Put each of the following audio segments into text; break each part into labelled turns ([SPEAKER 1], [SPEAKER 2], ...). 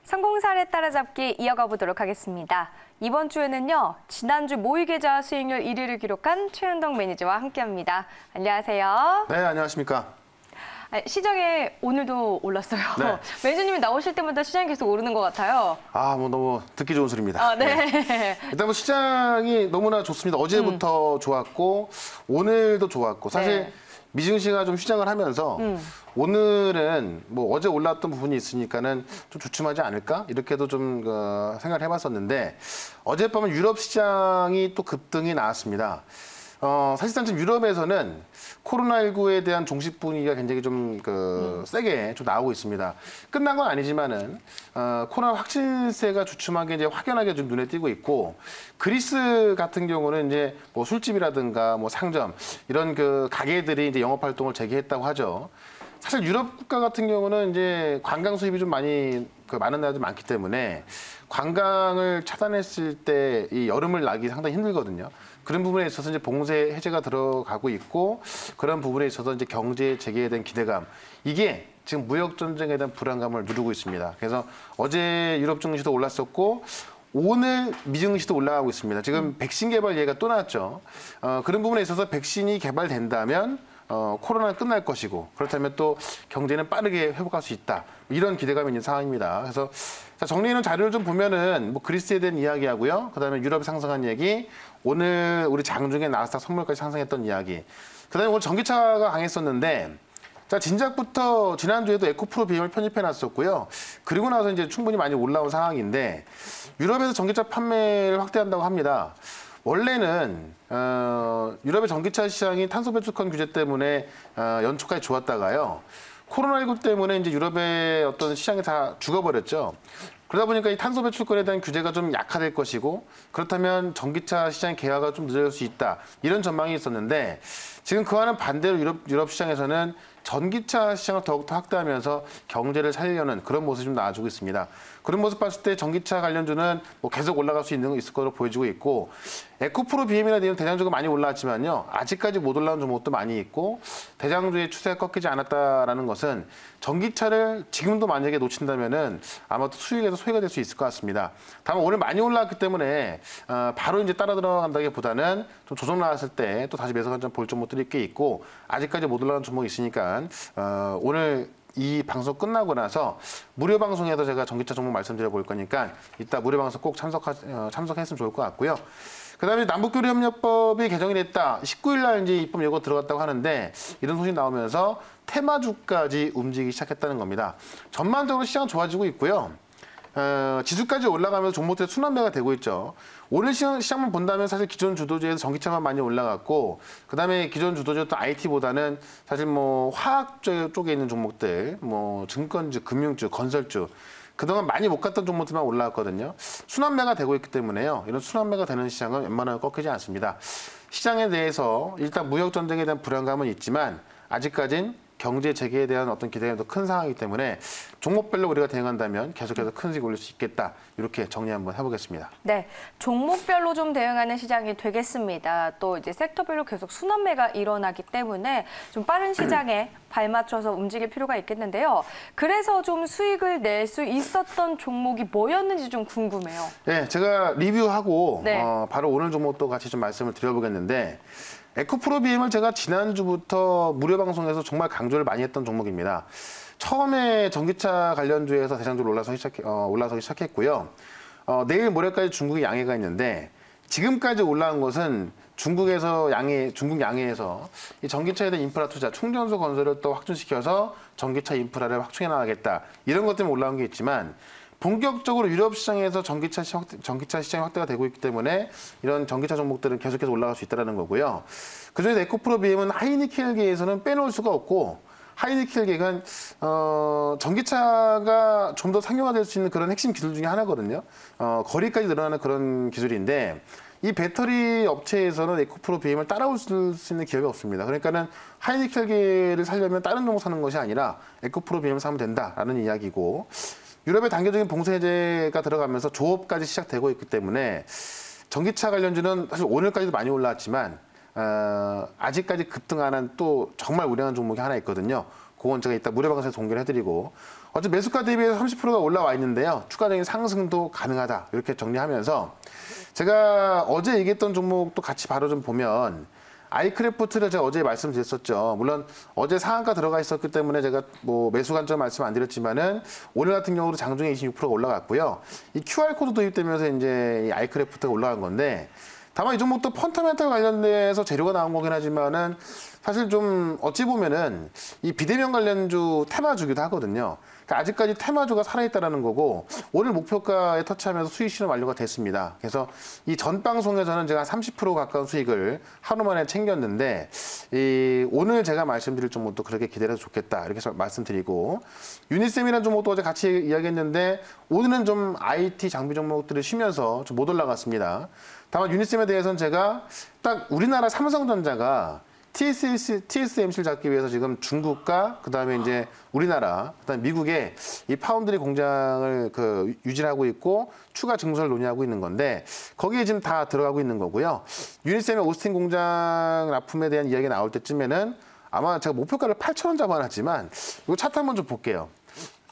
[SPEAKER 1] 상공사례 따라잡기 이어가 보도록 하겠습니다. 이번 주에는요, 지난주 모의계좌 수익률 1위를 기록한 최현동 매니저와 함께합니다. 안녕하세요.
[SPEAKER 2] 네, 안녕하십니까.
[SPEAKER 1] 시장에 오늘도 올랐어요.
[SPEAKER 2] 네.
[SPEAKER 1] 매니저님이 나오실 때마다 시장이 계속 오르는 것 같아요.
[SPEAKER 2] 너무 듣기 좋은 소리입니다.
[SPEAKER 1] 네.
[SPEAKER 2] 일단 시장이 너무나 좋습니다. 어제부터 좋았고 오늘도 좋았고 사실 미증시가 좀 휴장을 하면서 오늘은 어제 올랐던 부분이 있으니까는 좀 주춤하지 않을까 이렇게도 좀 생각을 해봤었는데 어젯밤은 유럽 시장이 또 급등이 나왔습니다. 사실상 지금 유럽에서는 코로나19에 대한 종식 분위기가 굉장히 좀 세게 좀 나오고 있습니다. 끝난 건 아니지만은 코로나 확진세가 주춤하게 이제 확연하게 좀 눈에 띄고 있고 그리스 같은 경우는 이제 술집이라든가 상점 이런 가게들이 이제 영업 활동을 재개했다고 하죠. 사실 유럽 국가 같은 경우는 이제 관광 수입이 좀 많은 나라들이 많기 때문에 관광을 차단했을 때 이 여름을 나기 상당히 힘들거든요. 그런 부분에 있어서 이제 봉쇄 해제가 들어가고 있고 그런 부분에 있어서 이제 경제 재개에 대한 기대감 이게 지금 무역 전쟁에 대한 불안감을 누르고 있습니다. 그래서 어제 유럽 증시도 올랐었고 오늘 미증시도 올라가고 있습니다. 지금 백신 개발 얘기가 또 나왔죠. 그런 부분에 있어서 백신이 개발된다면 코로나는 끝날 것이고 그렇다면 또 경제는 빠르게 회복할 수 있다. 이런 기대감이 있는 상황입니다. 그래서 정리해놓은 자료를 좀 보면은 그리스에 대한 이야기하고요. 그다음에 유럽이 상승한 얘기, 오늘 우리 장중에 나스닥 선물까지 상승했던 이야기. 그다음에 오늘 전기차가 강했었는데 진작부터 지난주에도 에코프로 BM을 편입해놨었고요. 그리고 나서 이제 충분히 많이 올라온 상황인데 유럽에서 전기차 판매를 확대한다고 합니다. 원래는 유럽의 전기차 시장이 탄소 배출권 규제 때문에 연초까지 좋았다가요. 코로나19 때문에 이제 유럽의 어떤 시장이 다 죽어버렸죠. 그러다 보니까 이 탄소 배출권에 대한 규제가 좀 약화될 것이고 그렇다면 전기차 시장 개화가 좀 늦어질 수 있다. 이런 전망이 있었는데 지금 그와는 반대로 유럽 시장에서는 전기차 시장을 더욱더 확대하면서 경제를 살리려는 그런 모습이 좀 나와주고 있습니다. 그런 모습 봤을 때 전기차 관련주는 계속 올라갈 수 있을 것으로 보여지고 있고 에코프로 BM이나 내용 대장주가 많이 올라왔지만요. 아직까지 못 올라온 종목도 많이 있고 대장주의 추세가 꺾이지 않았다라는 것은 전기차를 지금도 만약에 놓친다면은 아마 수익에서 소외가 될 수 있을 것 같습니다. 다만 오늘 많이 올라왔기 때문에 바로 이제 따라 들어간다기보다는 좀 조정 나왔을 때 또 다시 매수 관점 볼 종목들이 꽤 있고 아직까지 못 올라온 종목이 있으니까 오늘 이 방송 끝나고 나서 무료 방송에서 제가 전기차 종목 말씀드려 볼 거니까 이따 무료 방송 꼭 참석했으면 좋을 것 같고요. 그다음에 남북교류협력법이 개정이 됐다. 19일 날 이제 입법 예고 들어갔다고 하는데 이런 소식이 나오면서 테마주까지 움직이기 시작했다는 겁니다. 전반적으로 시장은 좋아지고 있고요. 지수까지 올라가면서 종목들의 순환매가 되고 있죠. 오늘 시장만 본다면 사실 기존 주도주에서 전기차만 많이 올라갔고 그다음에 기존 주도주였던 IT보다는 사실 화학 쪽에 있는 종목들, 증권주, 금융주, 건설주 그동안 많이 못 갔던 종목들만 올라왔거든요. 순환매가 되고 있기 때문에요. 이런 순환매가 되는 시장은 웬만하면 꺾이지 않습니다. 시장에 대해서 일단 무역 전쟁에 대한 불안감은 있지만 아직까진 경제 재개에 대한 어떤 기대가 더 큰 상황이기 때문에 종목별로 우리가 대응한다면 계속해서 큰 수익 올릴 수 있겠다. 이렇게 정리 한번 해보겠습니다.
[SPEAKER 1] 네, 종목별로 좀 대응하는 시장이 되겠습니다. 또 이제 섹터별로 계속 순환매가 일어나기 때문에 좀 빠른 시장에 발맞춰서 움직일 필요가 있겠는데요. 그래서 좀 수익을 낼 수 있었던 종목이 뭐였는지 좀 궁금해요.
[SPEAKER 2] 네, 제가 리뷰하고 바로 오늘 종목도 같이 좀 말씀을 드려보겠는데 에코프로 BM을 제가 지난주부터 무료 방송에서 정말 강조를 많이 했던 종목입니다. 처음에 전기차 관련주에서 대장주로 올라서기 시작했고요. 내일 모레까지 중국에 양해가 있는데 지금까지 올라온 것은 중국 양해에서 이 전기차에 대한 인프라 투자, 충전소 건설을 또 확충시켜서 전기차 인프라를 확충해 나가겠다. 이런 것 때문에 올라온 게 있지만 본격적으로 유럽 시장에서 전기차 시장이 확대가 되고 있기 때문에 이런 전기차 종목들은 계속해서 올라갈 수 있다는 거고요. 그중에서 에코프로 BM은 하이니켈계에서는 빼놓을 수가 없고 하이니켈계가 전기차가 좀 더 상용화될 수 있는 그런 핵심 기술 중에 하나거든요. 거리까지 늘어나는 그런 기술인데 이 배터리 업체에서는 에코프로 BM을 따라올 수 있는 기업이 없습니다. 그러니까는 하이니켈계를 살려면 다른 종목 사는 것이 아니라 에코프로 BM을 사면 된다라는 이야기고 유럽의 단계적인 봉쇄 해제가 들어가면서 조업까지 시작되고 있기 때문에 전기차 관련주는 사실 오늘까지도 많이 올라왔지만 아직까지 급등 안 한 또 정말 우량한 종목이 하나 있거든요. 그건 제가 이따 무료 방송에서 공개를 해드리고 어제 매수가 대비해서 30%가 올라와 있는데요. 추가적인 상승도 가능하다. 이렇게 정리하면서 제가 어제 얘기했던 종목도 같이 바로 좀 보면 아이크래프트를 제가 어제 말씀드렸었죠. 물론 어제 상한가 들어가 있었기 때문에 제가 뭐 매수 관점 말씀 안 드렸지만은 오늘 같은 경우도 장중에 26%가 올라갔고요. 이 QR코드 도입되면서 이제 이 아이크래프트가 올라간 건데 다만 이 종목도 펀더멘털 관련돼서 재료가 나온 거긴 하지만은 사실 좀 어찌 보면은 이 비대면 관련주 테마주기도 하거든요. 그러니까 아직까지 테마주가 살아있다라는 거고 오늘 목표가에 터치하면서 수익 실현 완료가 됐습니다. 그래서 이 전 방송에서는 제가 30% 가까운 수익을 하루 만에 챙겼는데 오늘 제가 말씀드릴 종목도 그렇게 기대해서 좋겠다 이렇게 말씀드리고 유니셈이라는 종목도 어제 같이 이야기했는데 오늘은 좀 IT 장비 종목들을 쉬면서 좀 못 올라갔습니다. 다만 유니셈에 대해서는 제가 딱 우리나라 삼성전자가 TSMC를 잡기 위해서 지금 중국과 그다음에 이제 우리나라, 그다음에 미국에 이 파운드리 공장을 유지하고 있고 추가 증설을 논의하고 있는 건데 거기에 지금 다 들어가고 있는 거고요. 유니셈의 오스틴 공장 납품에 대한 이야기가 나올 때쯤에는 아마 제가 목표가를 8,000원 잡아놨지만 이거 차트 한번 좀 볼게요.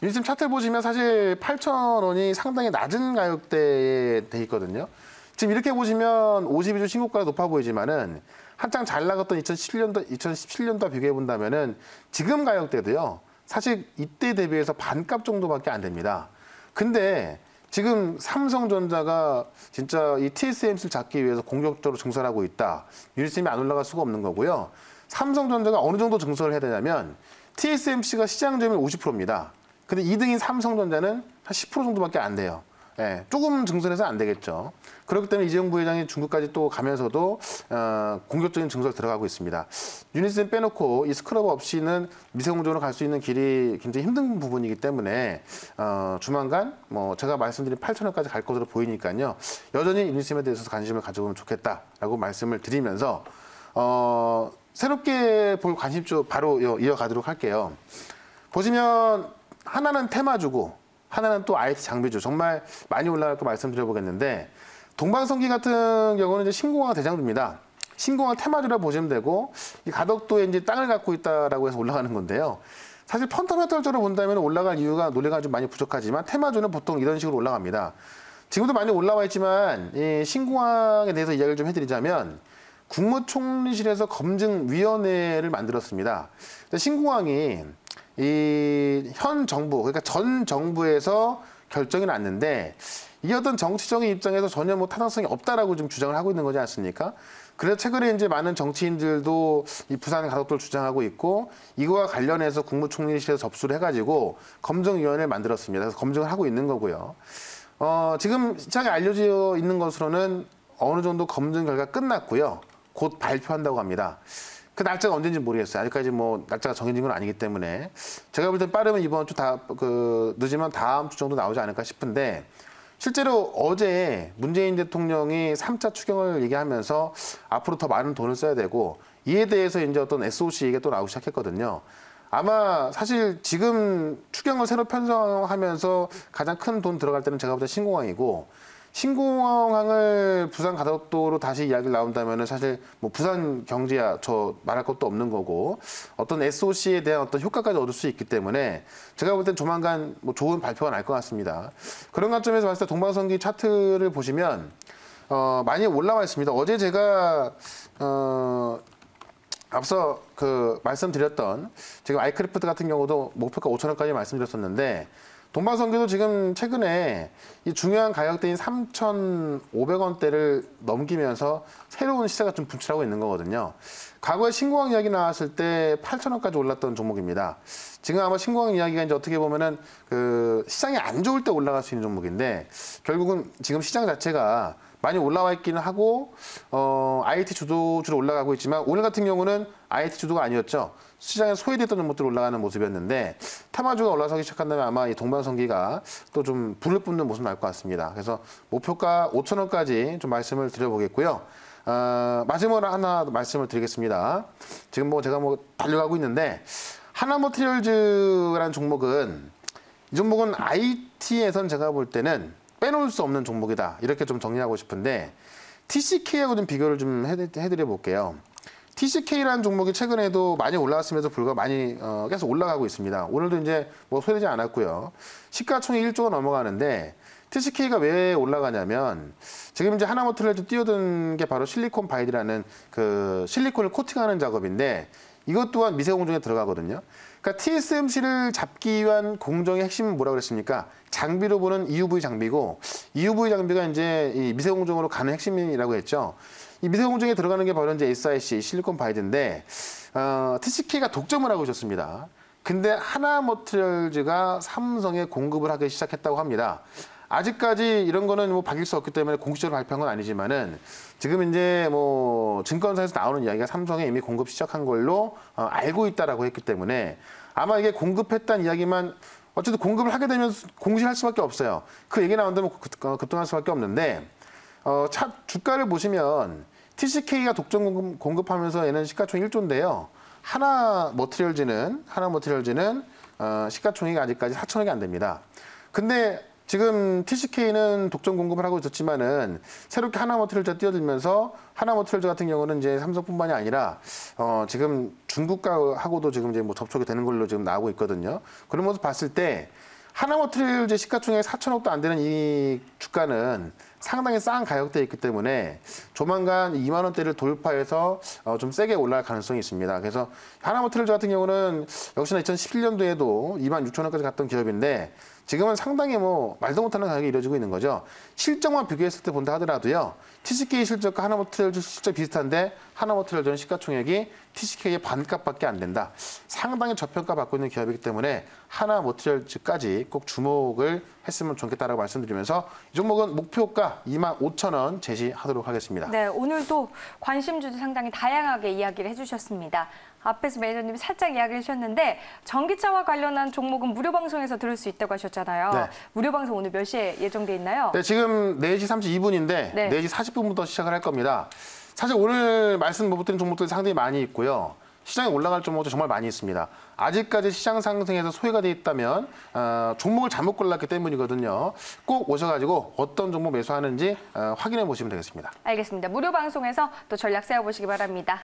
[SPEAKER 2] 유니셈 차트를 보시면 사실 8,000원이 상당히 낮은 가격대에 돼 있거든요. 지금 이렇게 보시면 52주 신고가가 높아 보이지만은 한창 잘 나갔던 2017년도와 비교해 본다면은 지금 가격대도요. 사실 이때 대비해서 반값 정도밖에 안 됩니다. 근데 지금 삼성전자가 진짜 이 TSMC를 잡기 위해서 공격적으로 증설하고 있다. 유니셈이 안 올라갈 수가 없는 거고요. 삼성전자가 어느 정도 증설을 해야 되냐면 TSMC가 시장 점유율 50%입니다. 근데 2등인 삼성전자는 한 10% 정도밖에 안 돼요. 예, 조금 증설해서 안 되겠죠. 그렇기 때문에 이재용 부회장이 중국까지 또 가면서도 공격적인 증설 들어가고 있습니다. 유니셈 빼놓고 이 스크러버 없이는 미세공정으로 갈 수 있는 길이 굉장히 힘든 부분이기 때문에 조만간 뭐 제가 말씀드린 8,000원까지 갈 것으로 보이니까요. 여전히 유니셈에 대해서 관심을 가져보면 좋겠다라고 말씀을 드리면서 새롭게 볼 관심주 바로 이어가도록 할게요. 보시면 하나는 테마주고 하나는 또 IT 장비주 정말 많이 올라갈 거 말씀드려보겠는데 동방성기 같은 경우는 이제 신공항 대장주입니다. 신공항 테마주라 보시면 되고 이 가덕도에 이제 땅을 갖고 있다라고 해서 올라가는 건데요. 사실 펀더멘털적으로 본다면 올라갈 이유가 논리가 좀 많이 부족하지만 테마주는 보통 이런 식으로 올라갑니다. 지금도 많이 올라와 있지만 이 신공항에 대해서 이야기를 좀 해드리자면 국무총리실에서 검증위원회를 만들었습니다. 신공항이 이 현 정부, 그러니까 전 정부에서 결정이 났는데 이게 어떤 정치적인 입장에서 전혀 뭐 타당성이 없다라고 좀 주장을 하고 있는 거지 않습니까? 그래서 최근에 이제 많은 정치인들도 이 부산 가덕도를 주장하고 있고 이거와 관련해서 국무총리실에서 접수를 해가지고 검증위원회를 만들었습니다. 그래서 검증을 하고 있는 거고요. 지금 시장에 알려져 있는 것으로는 어느 정도 검증 결과 끝났고요. 곧 발표한다고 합니다. 그 날짜가 언제인지 모르겠어요. 아직까지 뭐 날짜가 정해진 건 아니기 때문에 제가 볼 땐 빠르면 이번 주 늦으면 다음 주 정도 나오지 않을까 싶은데 실제로 어제 문재인 대통령이 3차 추경을 얘기하면서 앞으로 더 많은 돈을 써야 되고 이에 대해서 이제 어떤 SOC 얘기가 또 나오기 시작했거든요. 아마 사실 지금 추경을 새로 편성하면서 가장 큰 돈 들어갈 때는 제가 볼 때 신공항이고 신공항을 부산 가덕도로 다시 이야기를 나온다면은 사실 뭐 부산 경제야 저 말할 것도 없는 거고 어떤 SOC에 대한 어떤 효과까지 얻을 수 있기 때문에 제가 볼 땐 조만간 뭐 좋은 발표가 날 것 같습니다. 그런 관점에서 봤을 때 동방성기 차트를 보시면 많이 올라와 있습니다. 어제 제가 앞서 말씀드렸던 지금 아이크래프트 같은 경우도 목표가 5,000원까지 말씀드렸었는데 동방성기도 지금 최근에 이 중요한 가격대인 3,500원대를 넘기면서 새로운 시세가 좀 분출하고 있는 거거든요. 과거에 신공항 이야기 나왔을 때 8,000원까지 올랐던 종목입니다. 지금 아마 신공항 이야기가 이제 어떻게 보면은 시장이 안 좋을 때 올라갈 수 있는 종목인데 결국은 지금 시장 자체가 많이 올라와 있기는 하고 IT 주로 올라가고 있지만 오늘 같은 경우는 IT 주도가 아니었죠. 시장에 소외됐던 종목들 올라가는 모습이었는데 테마주가 올라서기 시작한다면 아마 이 동방성기가 또 좀 불을 뿜는 모습 날 것 같습니다. 그래서 목표가 5,000원까지 좀 말씀을 드려보겠고요. 마지막으로 하나 말씀을 드리겠습니다. 지금 뭐 제가 달려가고 있는데 하나머티리얼즈라는 종목은 이 종목은 IT에선 제가 볼 때는 빼놓을 수 없는 종목이다. 이렇게 좀 정리하고 싶은데 TCK하고 좀 비교를 좀 해드려 볼게요. TCK라는 종목이 최근에도 많이 올라왔음에도 불구하고 많이 계속 올라가고 있습니다. 오늘도 이제 뭐 소외되지 않았고요. 시가총액 1조가 넘어가는데 TCK가 왜 올라가냐면 지금 이제 하나모터를 뛰어든 게 바로 실리콘 바이드라는 그 실리콘을 코팅하는 작업인데 이것 또한 미세 공정에 들어가거든요. 그러니까 TSMC를 잡기 위한 공정의 핵심은 뭐라고 그랬습니까? 장비로 보는 EUV 장비고 EUV 장비가 이제 이 미세 공정으로 가는 핵심이라고 했죠. 이 미세 공정에 들어가는 게 바로 이제 SiC 실리콘 바이드인데 TCK가 독점을 하고 있었습니다. 근데 하나머티리얼즈가 삼성에 공급을 하기 시작했다고 합니다. 아직까지 이런 거는 뭐 밝힐 수 없기 때문에 공식적으로 발표한 건 아니지만은 지금 이제 뭐 증권사에서 나오는 이야기가 삼성에 이미 공급 시작한 걸로 알고 있다라고 했기 때문에 아마 이게 공급했다는 이야기만 어쨌든 공급을 하게 되면 공시할 수밖에 없어요. 그 얘기 나온다면 급등할 수밖에 없는데 주가를 보시면 TCK가 독점 공급하면서 얘는 시가총액 1조인데요. 하나머티리얼즈는 시가총액이 아직까지 4천억이 안 됩니다. 근데 지금 TCK는 독점 공급을 하고 있었지만은 새롭게 하나머티리얼즈가 뛰어들면서 하나머티리얼즈 같은 경우는 이제 삼성뿐만이 아니라 지금 중국하고도 지금 이제 뭐 접촉이 되는 걸로 지금 나오고 있거든요. 그런 모습 봤을 때 하나머티리얼즈 시가총액 4천억도 안 되는 이 주가는 상당히 싼 가격대에 있기 때문에 조만간 2만 원대를 돌파해서 좀 세게 올라갈 가능성이 있습니다. 그래서 하나머티리얼즈 같은 경우는 역시나 2017년도에도 2만 6천 원까지 갔던 기업인데 지금은 상당히 뭐 말도 못하는 가격이 이루어지고 있는 거죠. 실적만 비교했을 때 본다 하더라도요. TCK 실적과 하나머티리얼즈 실적 비슷한데 하나머티리얼즈는 시가총액이 TCK의 반값밖에 안 된다. 상당히 저평가받고 있는 기업이기 때문에 하나머티리얼즈까지 꼭 주목을 했으면 좋겠다라고 말씀드리면서 이 종목은 목표가 25,000원 제시하도록 하겠습니다.
[SPEAKER 1] 네, 오늘도 관심주도 상당히 다양하게 이야기를 해주셨습니다. 앞에서 매니저님이 살짝 이야기를 해주셨는데 전기차와 관련한 종목은 무료 방송에서 들을 수 있다고 하셨잖아요.
[SPEAKER 2] 네.
[SPEAKER 1] 무료 방송 오늘 몇 시에 예정돼 있나요?
[SPEAKER 2] 네, 지금 4시 32분인데
[SPEAKER 1] 네.
[SPEAKER 2] 4시 40분부터 시작을 할 겁니다. 사실 오늘 말씀 못 드린 종목들이 상당히 많이 있고요. 시장에 올라갈 종목도 정말 많이 있습니다. 아직까지 시장 상승에서 소외가 돼 있다면 종목을 잘못 골랐기 때문이거든요. 꼭 오셔가지고 어떤 종목 매수하는지 확인해 보시면 되겠습니다.
[SPEAKER 1] 알겠습니다. 무료 방송에서 또 전략 세워보시기 바랍니다.